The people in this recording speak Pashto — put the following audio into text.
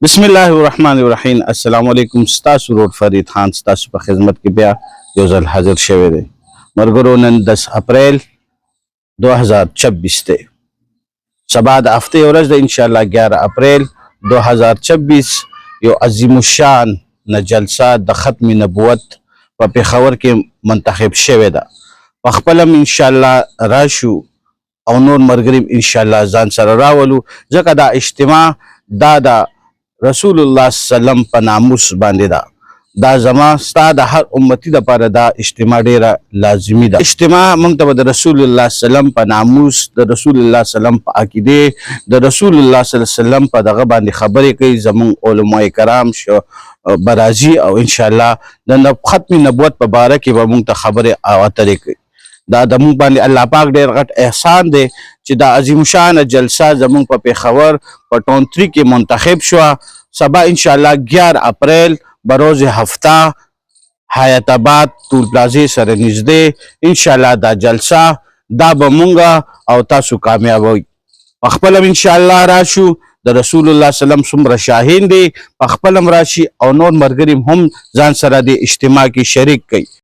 بسم الله الرحمن الرحیم. السلام علیکم. ستاسو روډ فرید خان ستاسو په خدمت کې بیا یو ځل حاضر شوی دی. ملګرو، نن 10 اپریل 2026 دی. سبا د هفتې ورځ ده، انشاءالله 11 اپریل 2026 یو عظیم الشان نه جلسه د ختم نبوت په پېښور کې منتخب شوې ده. په خپله م انشاءالله راشو او نور ملګري انشاءالله ځان سره راولو، ځکه دا اجتماع دا د رسول الله صلی الله علیه وسلم په ناموس باندې ده. دا زما ستا د هر امتی دپاره دا اجتماع ډیره لازمي ده. اجتماع موږ ته به د رسول الله صلی الله علیه وسلم په ناموس، د رسول الله صلی الله علیه وسلم په عقیدې، د رسول الله صلی الله علیه وسلم په دغه باندې خبرې کوي. زموږ علماء کرام برازي او انشاءالله د ختم نبوت په باره کې به موږ ته خبرې او اترې کوي. دا د موږ باندې الله پاک ډېر غټ احسان دی چې دا عظیم شانه جلسه زموږ په پېښور په ټونتري کې منتخب شوه. سبا انشاءالله 11 اپریل به روز هفته حیات آباد ټول پلازې سره نږدې انشاءالله دا جلسه دا به مونږ او تاسو کامیابوي. په خپله انشاءالله راشو. د رسول الله صلی الله علیه وسلم څومره شاهین دی، په خپله راشي او نور ملګري هم ځان سره د اجتماع کې شریک کوي.